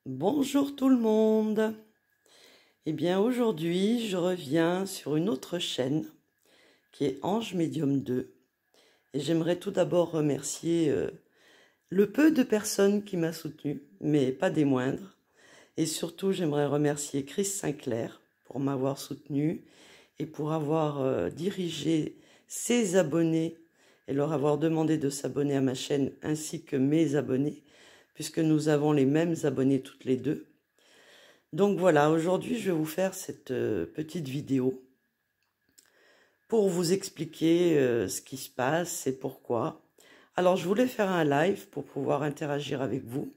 Bonjour tout le monde. Eh bien aujourd'hui je reviens sur une autre chaîne qui est Ange Médium 2 et j'aimerais tout d'abord remercier le peu de personnes qui m'a soutenu, mais pas des moindres, et surtout j'aimerais remercier Chris Sinclair pour m'avoir soutenu et pour avoir dirigé ses abonnés et leur avoir demandé de s'abonner à ma chaîne ainsi que mes abonnés, puisque nous avons les mêmes abonnés toutes les deux. Donc voilà, aujourd'hui je vais vous faire cette petite vidéo pour vous expliquer ce qui se passe et pourquoi. Alors je voulais faire un live pour pouvoir interagir avec vous,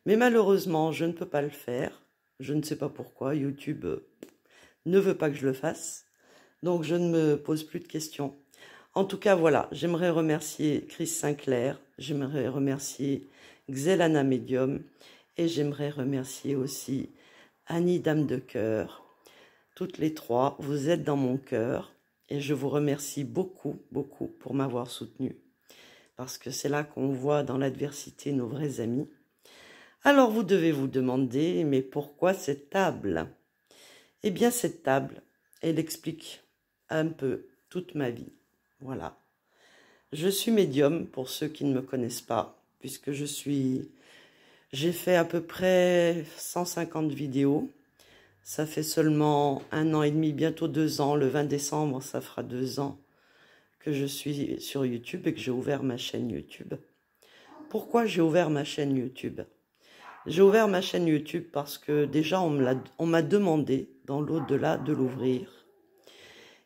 mais malheureusement je ne peux pas le faire. Je ne sais pas pourquoi, YouTube ne veut pas que je le fasse, donc je ne me pose plus de questions. En tout cas voilà, j'aimerais remercier Chris Sinclair, j'aimerais remercier Xelana Medium et j'aimerais remercier aussi Annie Dame de Cœur. Toutes les trois, vous êtes dans mon cœur et je vous remercie beaucoup, beaucoup pour m'avoir soutenu. Parce que c'est là qu'on voit dans l'adversité nos vrais amis. Alors vous devez vous demander, mais pourquoi cette table? Eh bien cette table, elle explique un peu toute ma vie. Voilà. Je suis médium pour ceux qui ne me connaissent pas, puisque j'ai fait à peu près 150 vidéos. Ça fait seulement 1 an et demi, bientôt 2 ans. Le 20 décembre, ça fera 2 ans que je suis sur YouTube et que j'ai ouvert ma chaîne YouTube. Pourquoi j'ai ouvert ma chaîne YouTube? J'ai ouvert ma chaîne YouTube parce que déjà, on m'a demandé, dans l'au-delà, de l'ouvrir.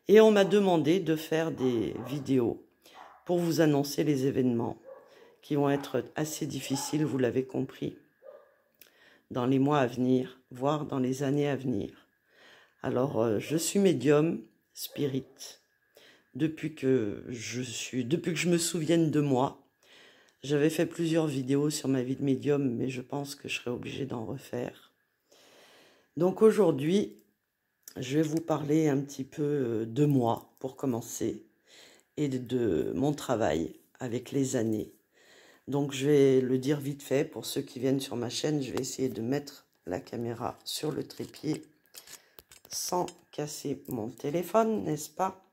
Et on m'a demandé de faire des vidéos pour vous annoncer les événements qui vont être assez difficiles, vous l'avez compris, dans les mois à venir, voire dans les années à venir. Alors, je suis médium, spirit, depuis que je me souvienne de moi. J'avais fait plusieurs vidéos sur ma vie de médium, mais je pense que je serai obligée d'en refaire. Donc aujourd'hui, je vais vous parler un petit peu de moi, pour commencer, et de mon travail avec les années. Donc je vais le dire vite fait, pour ceux qui viennent sur ma chaîne, je vais essayer de mettre la caméra sur le trépied sans casser mon téléphone, n'est-ce pas?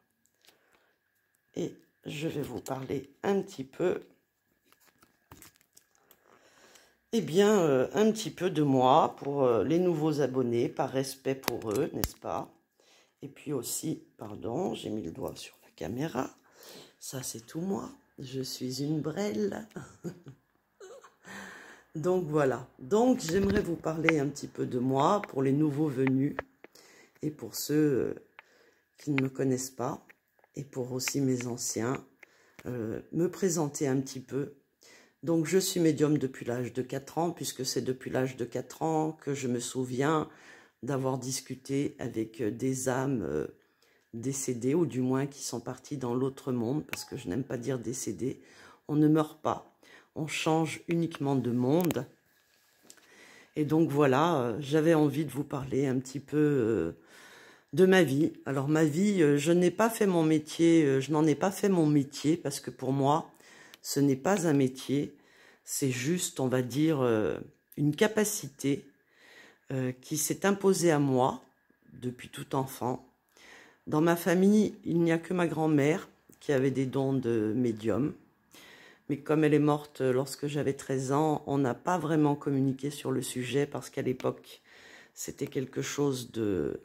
Et je vais vous parler un petit peu, eh bien, un petit peu de moi pour les nouveaux abonnés, par respect pour eux, n'est-ce pas? Et puis aussi, pardon, j'ai mis le doigt sur la caméra, ça c'est tout moi, je suis une brêle. Donc voilà, donc j'aimerais vous parler un petit peu de moi pour les nouveaux venus et pour ceux qui ne me connaissent pas et pour aussi mes anciens, me présenter un petit peu. Donc je suis médium depuis l'âge de 4 ans, puisque c'est depuis l'âge de 4 ans que je me souviens d'avoir discuté avec des âmes décédées, ou du moins qui sont parties dans l'autre monde, parce que je n'aime pas dire décédées, on ne meurt pas, on change uniquement de monde. Et donc voilà, j'avais envie de vous parler un petit peu de ma vie. Alors ma vie, je n'ai pas fait mon métier, je n'en ai pas fait mon métier, parce que pour moi, ce n'est pas un métier, c'est juste, on va dire, une capacité qui s'est imposée à moi depuis tout enfant. Dans ma famille, il n'y a que ma grand-mère qui avait des dons de médium. Mais comme elle est morte lorsque j'avais 13 ans, on n'a pas vraiment communiqué sur le sujet parce qu'à l'époque, c'était quelque chose de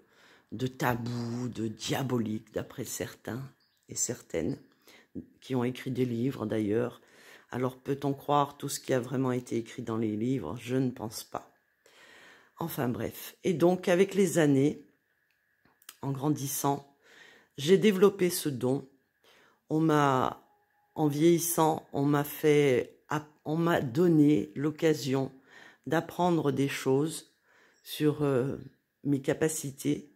tabou, de diabolique, d'après certains et certaines, qui ont écrit des livres d'ailleurs. Alors peut-on croire tout ce qui a vraiment été écrit dans les livres? Je ne pense pas. Enfin bref. Et donc avec les années, en grandissant, j'ai développé ce don. En vieillissant, on m'a donné l'occasion d'apprendre des choses sur mes capacités.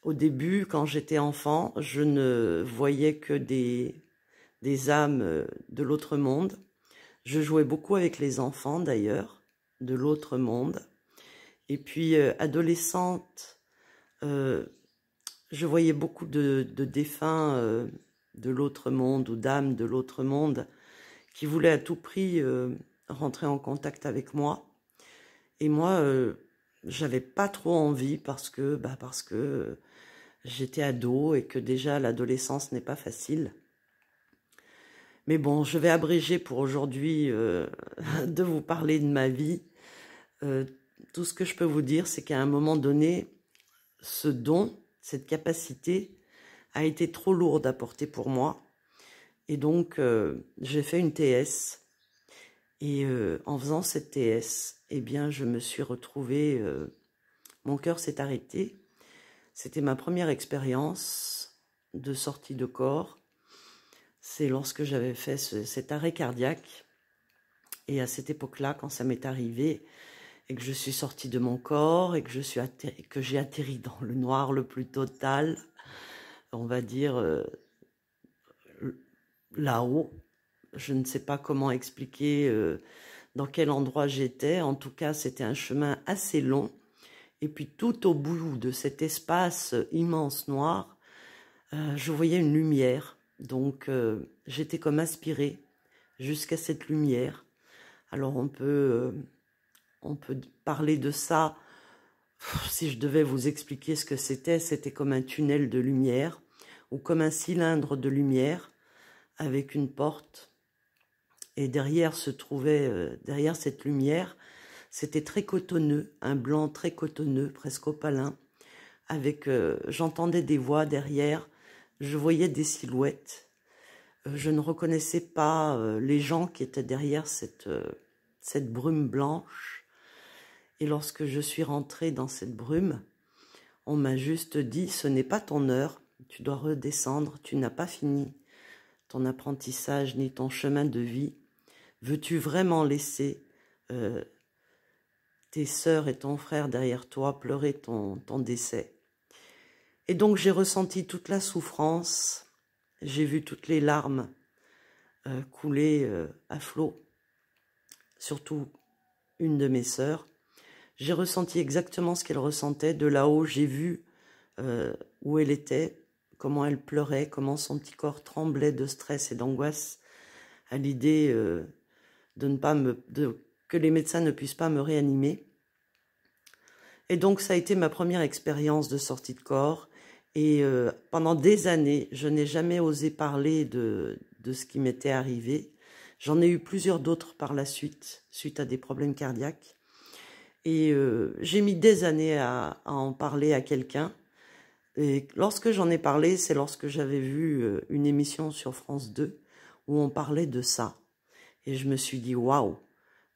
Au début, quand j'étais enfant, je ne voyais que des âmes de l'autre monde. Je jouais beaucoup avec les enfants d'ailleurs, de l'autre monde. Et puis, adolescente, je voyais beaucoup de défunts de l'autre monde ou d'âmes de l'autre monde qui voulaient à tout prix rentrer en contact avec moi. Et moi, j'avais pas trop envie parce que j'étais ado et que déjà l'adolescence n'est pas facile. Mais bon, je vais abréger pour aujourd'hui de vous parler de ma vie. Tout ce que je peux vous dire, c'est qu'à un moment donné, ce don, cette capacité, a été trop lourde à porter pour moi. Et donc, j'ai fait une TS. Et en faisant cette TS, eh bien, je me suis retrouvée... mon cœur s'est arrêté. C'était ma première expérience de sortie de corps. C'est lorsque j'avais fait cet arrêt cardiaque. Et à cette époque-là, quand ça m'est arrivé, et que je suis sortie de mon corps, et que j'ai atterri dans le noir le plus total, on va dire là-haut. Je ne sais pas comment expliquer dans quel endroit j'étais. En tout cas, c'était un chemin assez long. Et puis tout au bout de cet espace immense noir, je voyais une lumière. Donc j'étais comme aspirée jusqu'à cette lumière. Alors on peut parler de ça. Si je devais vous expliquer ce que c'était comme un tunnel de lumière ou comme un cylindre de lumière avec une porte. Et derrière se trouvait, derrière cette lumière, c'était très cotonneux, un blanc très cotonneux, presque opalin, avec, j'entendais des voix derrière, je voyais des silhouettes. Je ne reconnaissais pas les gens qui étaient derrière cette brume blanche. Et lorsque je suis rentrée dans cette brume, on m'a juste dit, ce n'est pas ton heure, tu dois redescendre, tu n'as pas fini ton apprentissage ni ton chemin de vie. Veux-tu vraiment laisser tes sœurs et ton frère derrière toi pleurer ton décès? Et donc j'ai ressenti toute la souffrance, j'ai vu toutes les larmes couler à flot, surtout une de mes sœurs. J'ai ressenti exactement ce qu'elle ressentait. De là-haut, j'ai vu où elle était, comment elle pleurait, comment son petit corps tremblait de stress et d'angoisse à l'idée que les médecins ne puissent pas me réanimer. Et donc, ça a été ma première expérience de sortie de corps. Et pendant des années, je n'ai jamais osé parler de ce qui m'était arrivé. J'en ai eu plusieurs d'autres par la suite à des problèmes cardiaques. Et j'ai mis des années à en parler à quelqu'un. Et lorsque j'en ai parlé, c'est lorsque j'avais vu une émission sur France 2 où on parlait de ça. Et je me suis dit, waouh,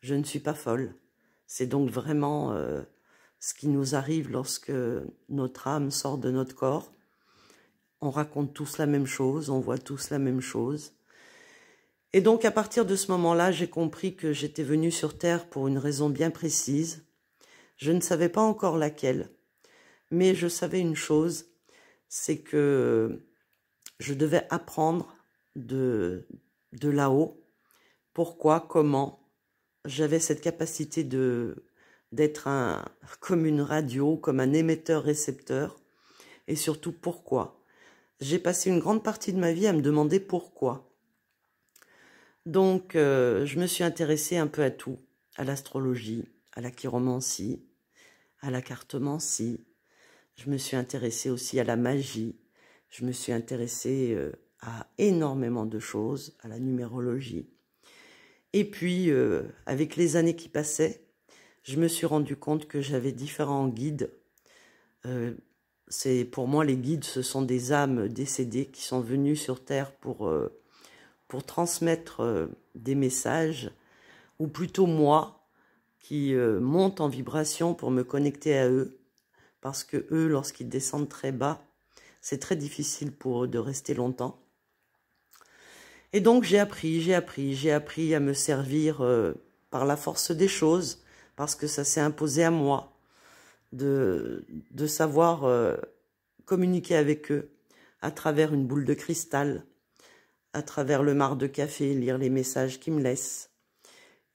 je ne suis pas folle. C'est donc vraiment ce qui nous arrive lorsque notre âme sort de notre corps. On raconte tous la même chose, on voit tous la même chose. Et donc à partir de ce moment-là, j'ai compris que j'étais venue sur Terre pour une raison bien précise. Je ne savais pas encore laquelle, mais je savais une chose, c'est que je devais apprendre de là-haut. Pourquoi, comment j'avais cette capacité d'être comme une radio, comme un émetteur-récepteur, et surtout pourquoi. J'ai passé une grande partie de ma vie à me demander pourquoi. Donc, je me suis intéressée un peu à tout, à l'astrologie, à la chiromancie, à la cartomancie. Je me suis intéressée aussi à la magie. Je me suis intéressée à énormément de choses, à la numérologie. Et puis, avec les années qui passaient, je me suis rendu compte que j'avais différents guides. Pour moi, les guides, ce sont des âmes décédées qui sont venues sur Terre pour transmettre des messages, ou plutôt moi, qui monte en vibration pour me connecter à eux, parce que eux, lorsqu'ils descendent très bas, c'est très difficile pour eux de rester longtemps. Et donc j'ai appris à me servir par la force des choses, parce que ça s'est imposé à moi de savoir communiquer avec eux à travers une boule de cristal, à travers le marc de café, lire les messages qu'ils me laissent.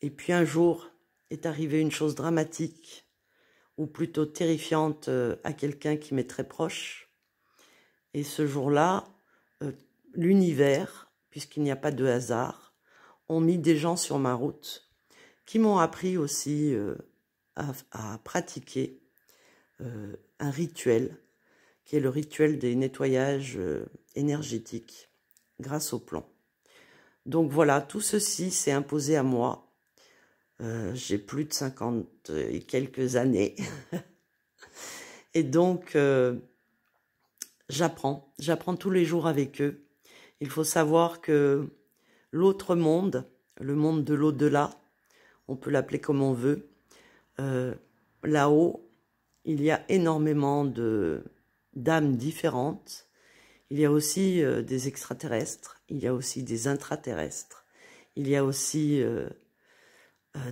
Et puis un jour est arrivée une chose dramatique, ou plutôt terrifiante à quelqu'un qui m'est très proche. Et ce jour-là, l'univers, puisqu'il n'y a pas de hasard, ont mis des gens sur ma route qui m'ont appris aussi à pratiquer un rituel qui est le rituel des nettoyages énergétiques grâce au plan. Donc voilà, tout ceci s'est imposé à moi. J'ai plus de 50 et quelques années. Et donc, j'apprends tous les jours avec eux. Il faut savoir que l'autre monde, le monde de l'au-delà, on peut l'appeler comme on veut, là-haut, il y a énormément d'âmes différentes. Il y a aussi des extraterrestres, il y a aussi des intraterrestres, il y a aussi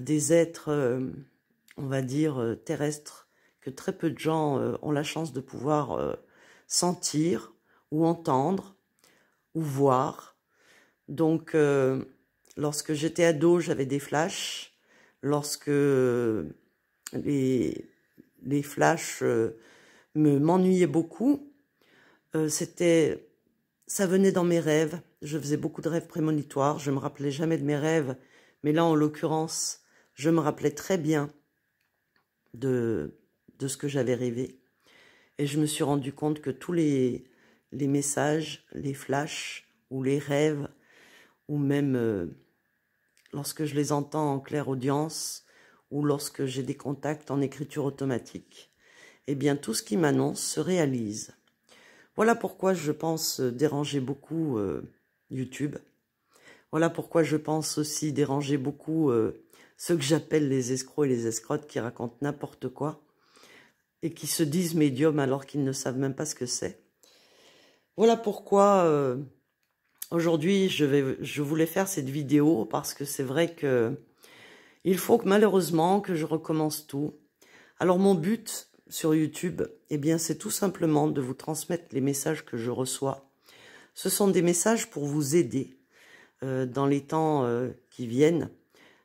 des êtres, on va dire, terrestres, que très peu de gens ont la chance de pouvoir sentir ou entendre ou voir. Donc, lorsque j'étais ado, j'avais des flashs. Lorsque les flashs m'ennuyaient beaucoup, ça venait dans mes rêves. Je faisais beaucoup de rêves prémonitoires. Je me rappelais jamais de mes rêves, mais là, en l'occurrence, je me rappelais très bien de ce que j'avais rêvé. Et je me suis rendu compte que tous les messages, les flashs ou les rêves, ou même lorsque je les entends en claire audience, ou lorsque j'ai des contacts en écriture automatique, eh bien tout ce qui m'annonce se réalise. Voilà pourquoi je pense déranger beaucoup YouTube. Voilà pourquoi je pense aussi déranger beaucoup ceux que j'appelle les escrocs et les escrottes qui racontent n'importe quoi et qui se disent médiums alors qu'ils ne savent même pas ce que c'est. Voilà pourquoi aujourd'hui je voulais faire cette vidéo, parce que c'est vrai que il faut que malheureusement que je recommence tout. Alors mon but sur YouTube, eh bien c'est tout simplement de vous transmettre les messages que je reçois. Ce sont des messages pour vous aider dans les temps qui viennent.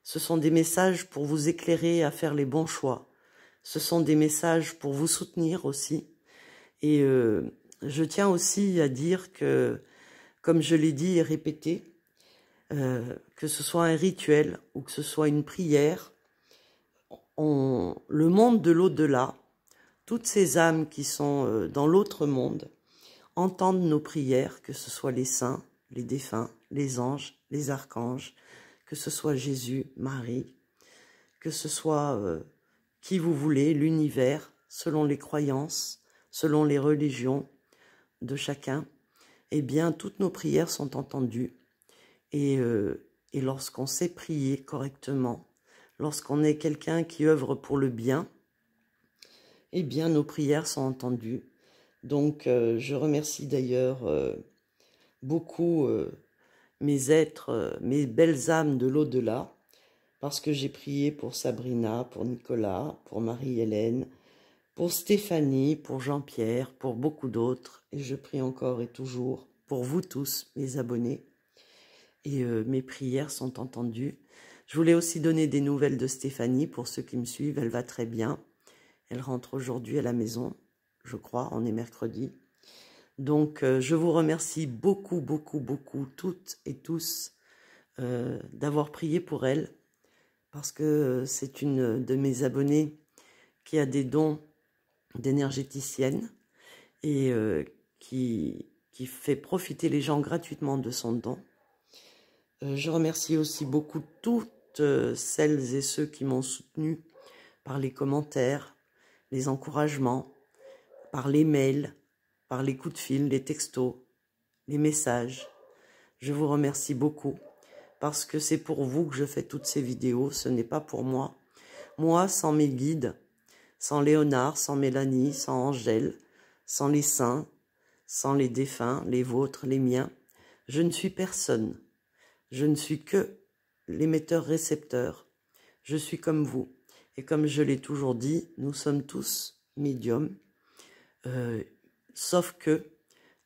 Ce sont des messages pour vous éclairer à faire les bons choix. Ce sont des messages pour vous soutenir aussi. Et je tiens aussi à dire que, comme je l'ai dit et répété, que ce soit un rituel ou que ce soit une prière, le monde de l'au-delà, toutes ces âmes qui sont dans l'autre monde, entendent nos prières, que ce soit les saints, les défunts, les anges, les archanges, que ce soit Jésus, Marie, que ce soit qui vous voulez, l'univers, selon les croyances, selon les religions de chacun, eh bien, toutes nos prières sont entendues. Et lorsqu'on sait prier correctement, lorsqu'on est quelqu'un qui œuvre pour le bien, eh bien, nos prières sont entendues. Donc, je remercie d'ailleurs beaucoup mes êtres, mes belles âmes de l'au-delà, parce que j'ai prié pour Sabrina, pour Nicolas, pour Marie-Hélène, pour Stéphanie, pour Jean-Pierre, pour beaucoup d'autres. Et je prie encore et toujours pour vous tous, mes abonnés. Et mes prières sont entendues. Je voulais aussi donner des nouvelles de Stéphanie pour ceux qui me suivent. Elle va très bien. Elle rentre aujourd'hui à la maison, je crois, on est mercredi. Donc, je vous remercie beaucoup, beaucoup, beaucoup, toutes et tous, d'avoir prié pour elle, parce que c'est une de mes abonnées qui a des dons d'énergéticienne et qui fait profiter les gens gratuitement de son don. Je remercie aussi beaucoup toutes celles et ceux qui m'ont soutenu par les commentaires, les encouragements, par les mails, par les coups de fil, les textos, les messages. Je vous remercie beaucoup parce que c'est pour vous que je fais toutes ces vidéos, ce n'est pas pour moi. Moi, sans mes guides, sans Léonard, sans Mélanie, sans Angèle, sans les saints, sans les défunts, les vôtres, les miens, je ne suis personne. Je ne suis que l'émetteur-récepteur. Je suis comme vous. Et comme je l'ai toujours dit, nous sommes tous médiums, sauf que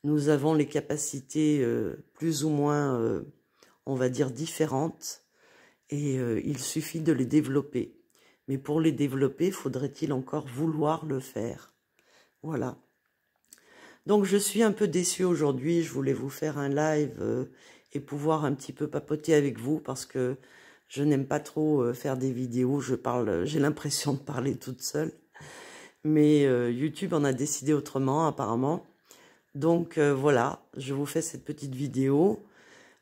nous avons les capacités plus ou moins, on va dire, différentes, et il suffit de les développer. Mais pour les développer, faudrait-il encore vouloir le faire? Voilà. Donc je suis un peu déçue aujourd'hui, je voulais vous faire un live et pouvoir un petit peu papoter avec vous, parce que Je n'aime pas trop faire des vidéos, j'ai l'impression de parler toute seule. Mais YouTube en a décidé autrement apparemment. Donc voilà, je vous fais cette petite vidéo.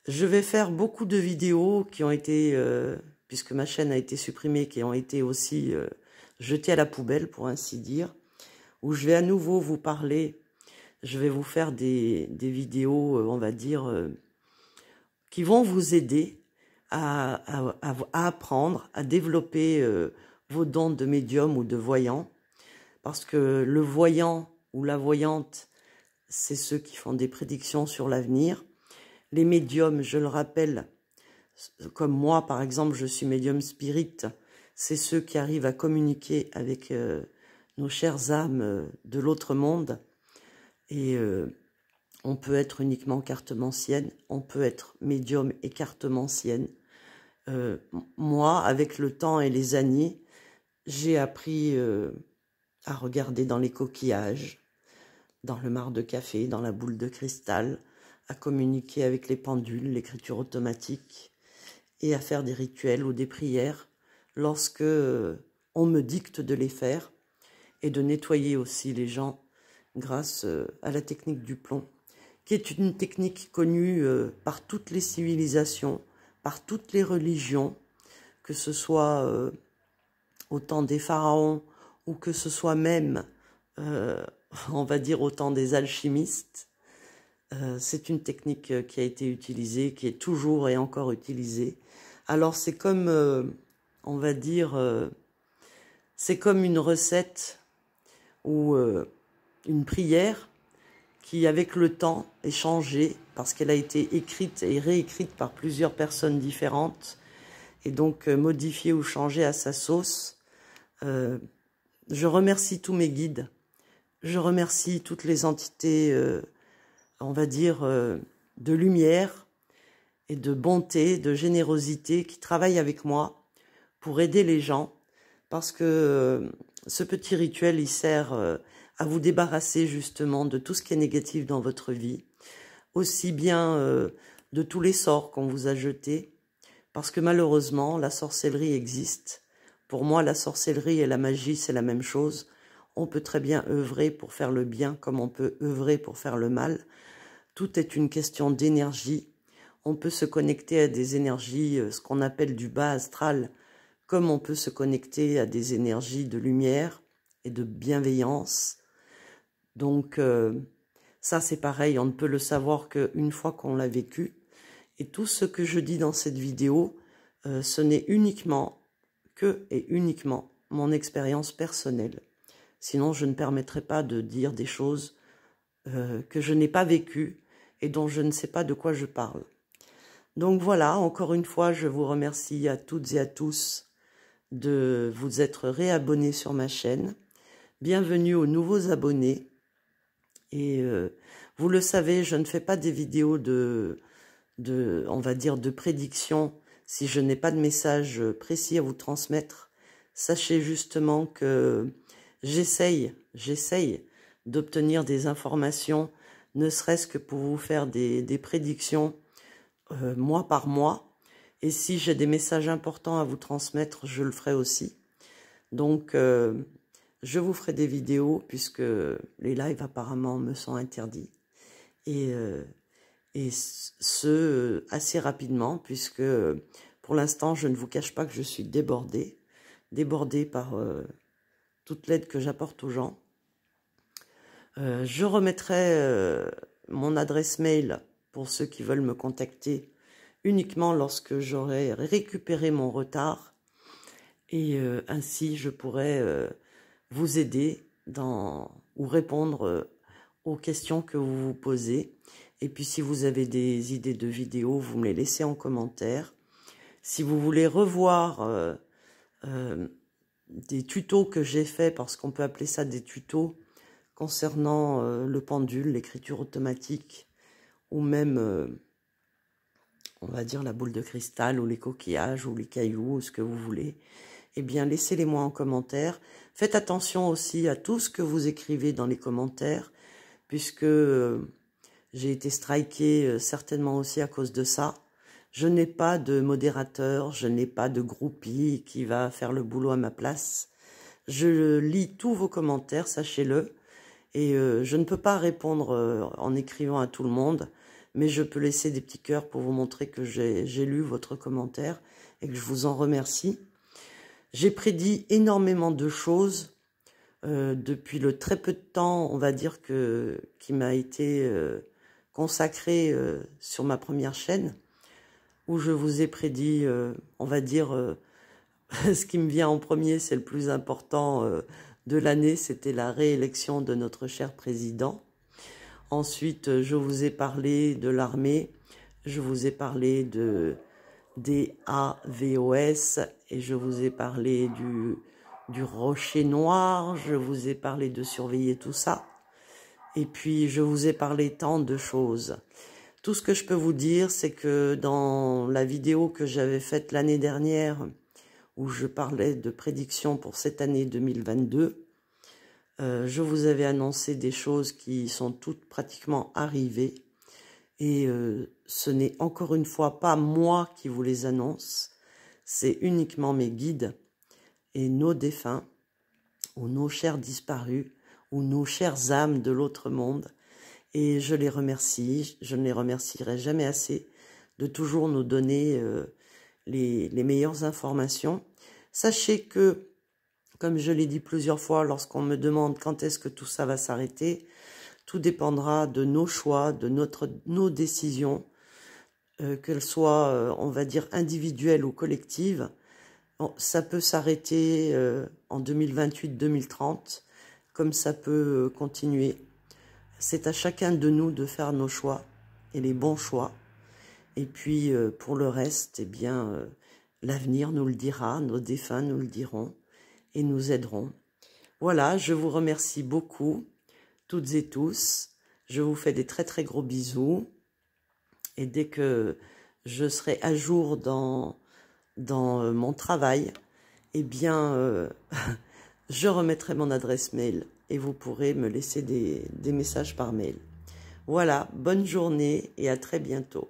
Je vais faire beaucoup de vidéos qui ont été, puisque ma chaîne a été supprimée, qui ont été aussi jetées à la poubelle pour ainsi dire, où je vais à nouveau vous parler. Je vais vous faire des vidéos, on va dire, qui vont vous aider à apprendre, à développer vos dons de médium ou de voyant. Parce que le voyant ou la voyante, c'est ceux qui font des prédictions sur l'avenir. Les médiums, je le rappelle, comme moi par exemple, je suis médium spirit, c'est ceux qui arrivent à communiquer avec nos chères âmes de l'autre monde. Et on peut être uniquement cartomancienne, on peut être médium et cartomancienne. Moi, avec le temps et les années, j'ai appris à regarder dans les coquillages, dans le marc de café, dans la boule de cristal, à communiquer avec les pendules, l'écriture automatique, et à faire des rituels ou des prières lorsque on me dicte de les faire, et de nettoyer aussi les gens grâce à la technique du plomb, qui est une technique connue par toutes les civilisations, par toutes les religions, que ce soit au temps des pharaons, ou que ce soit même, on va dire, au temps des alchimistes. C'est une technique qui a été utilisée, qui est toujours et encore utilisée. Alors c'est comme, on va dire, c'est comme une recette ou une prière qui, avec le temps, est changée parce qu'elle a été écrite et réécrite par plusieurs personnes différentes et donc modifiée ou changée à sa sauce. Je remercie tous mes guides, je remercie toutes les entités, on va dire, de lumière et de bonté, de générosité qui travaillent avec moi pour aider les gens, parce que ce petit rituel, il sert à vous débarrasser justement de tout ce qui est négatif dans votre vie, aussi bien de tous les sorts qu'on vous a jetés, parce que malheureusement, la sorcellerie existe. Pour moi, la sorcellerie et la magie, c'est la même chose. On peut très bien œuvrer pour faire le bien comme on peut œuvrer pour faire le mal. Tout est une question d'énergie. On peut se connecter à des énergies, ce qu'on appelle du bas astral, comme on peut se connecter à des énergies de lumière et de bienveillance. Donc, ça c'est pareil, on ne peut le savoir qu'une fois qu'on l'a vécu. Et tout ce que je dis dans cette vidéo, ce n'est uniquement mon expérience personnelle. Sinon, je ne permettrai pas de dire des choses que je n'ai pas vécues et dont je ne sais pas de quoi je parle. Donc voilà, encore une fois, je vous remercie à toutes et à tous de vous être réabonnés sur ma chaîne. Bienvenue aux nouveaux abonnés. Et vous le savez, je ne fais pas des vidéos on va dire, de prédiction si je n'ai pas de message précis à vous transmettre. Sachez justement que j'essaye d'obtenir des informations, ne serait-ce que pour vous faire des prédictions mois par mois. Et si j'ai des messages importants à vous transmettre, je le ferai aussi. Donc, je vous ferai des vidéos puisque les lives apparemment me sont interdits. Et ce, assez rapidement, puisque pour l'instant, je ne vous cache pas que je suis débordée par toute l'aide que j'apporte aux gens. Je remettrai mon adresse mail pour ceux qui veulent me contacter uniquement lorsque j'aurai récupéré mon retard. Et ainsi, je pourrai vous aider ou répondre aux questions que vous vous posez. Et puis, si vous avez des idées de vidéos, vous me les laissez en commentaire. Si vous voulez revoir des tutos que j'ai faits, parce qu'on peut appeler ça des tutos, concernant le pendule, l'écriture automatique, ou même, on va dire, la boule de cristal, ou les coquillages, ou les cailloux, ou ce que vous voulez, eh bien, laissez-les-moi en commentaire. Faites attention aussi à tout ce que vous écrivez dans les commentaires, puisque j'ai été strikée certainement aussi à cause de ça. Je n'ai pas de modérateur, je n'ai pas de groupie qui va faire le boulot à ma place. Je lis tous vos commentaires, sachez-le, et je ne peux pas répondre en écrivant à tout le monde, mais je peux laisser des petits cœurs pour vous montrer que j'ai lu votre commentaire et que je vous en remercie. J'ai prédit énormément de choses depuis le très peu de temps, on va dire, qui m'a été consacré sur ma première chaîne, où je vous ai prédit, on va dire, ce qui me vient en premier, c'est le plus important de l'année, c'était la réélection de notre cher président. Ensuite, je vous ai parlé de l'armée, je vous ai parlé des AVOS, et je vous ai parlé du rocher noir, je vous ai parlé de surveiller tout ça, et puis je vous ai parlé tant de choses. Tout ce que je peux vous dire, c'est que dans la vidéo que j'avais faite l'année dernière, où je parlais de prédictions pour cette année 2022, je vous avais annoncé des choses qui sont toutes pratiquement arrivées. Et ce n'est encore une fois pas moi qui vous les annonce, c'est uniquement mes guides et nos défunts, ou nos chers disparus, ou nos chères âmes de l'autre monde. Et je les remercie, je ne les remercierai jamais assez de toujours nous donner les meilleures informations. Sachez que, comme je l'ai dit plusieurs fois, lorsqu'on me demande quand est-ce que tout ça va s'arrêter, tout dépendra de nos choix, de nos décisions, qu'elles soient, on va dire, individuelles ou collectives. Bon, ça peut s'arrêter en 2028-2030, comme ça peut continuer. C'est à chacun de nous de faire nos choix, et les bons choix. Et puis, pour le reste, eh bien, l'avenir nous le dira, nos défunts nous le diront, et nous aideront. Voilà, je vous remercie beaucoup, toutes et tous. Je vous fais des très très gros bisous. Et dès que je serai à jour dans mon travail, eh bien, je remettrai mon adresse mail et vous pourrez me laisser des messages par mail. Voilà, bonne journée et à très bientôt.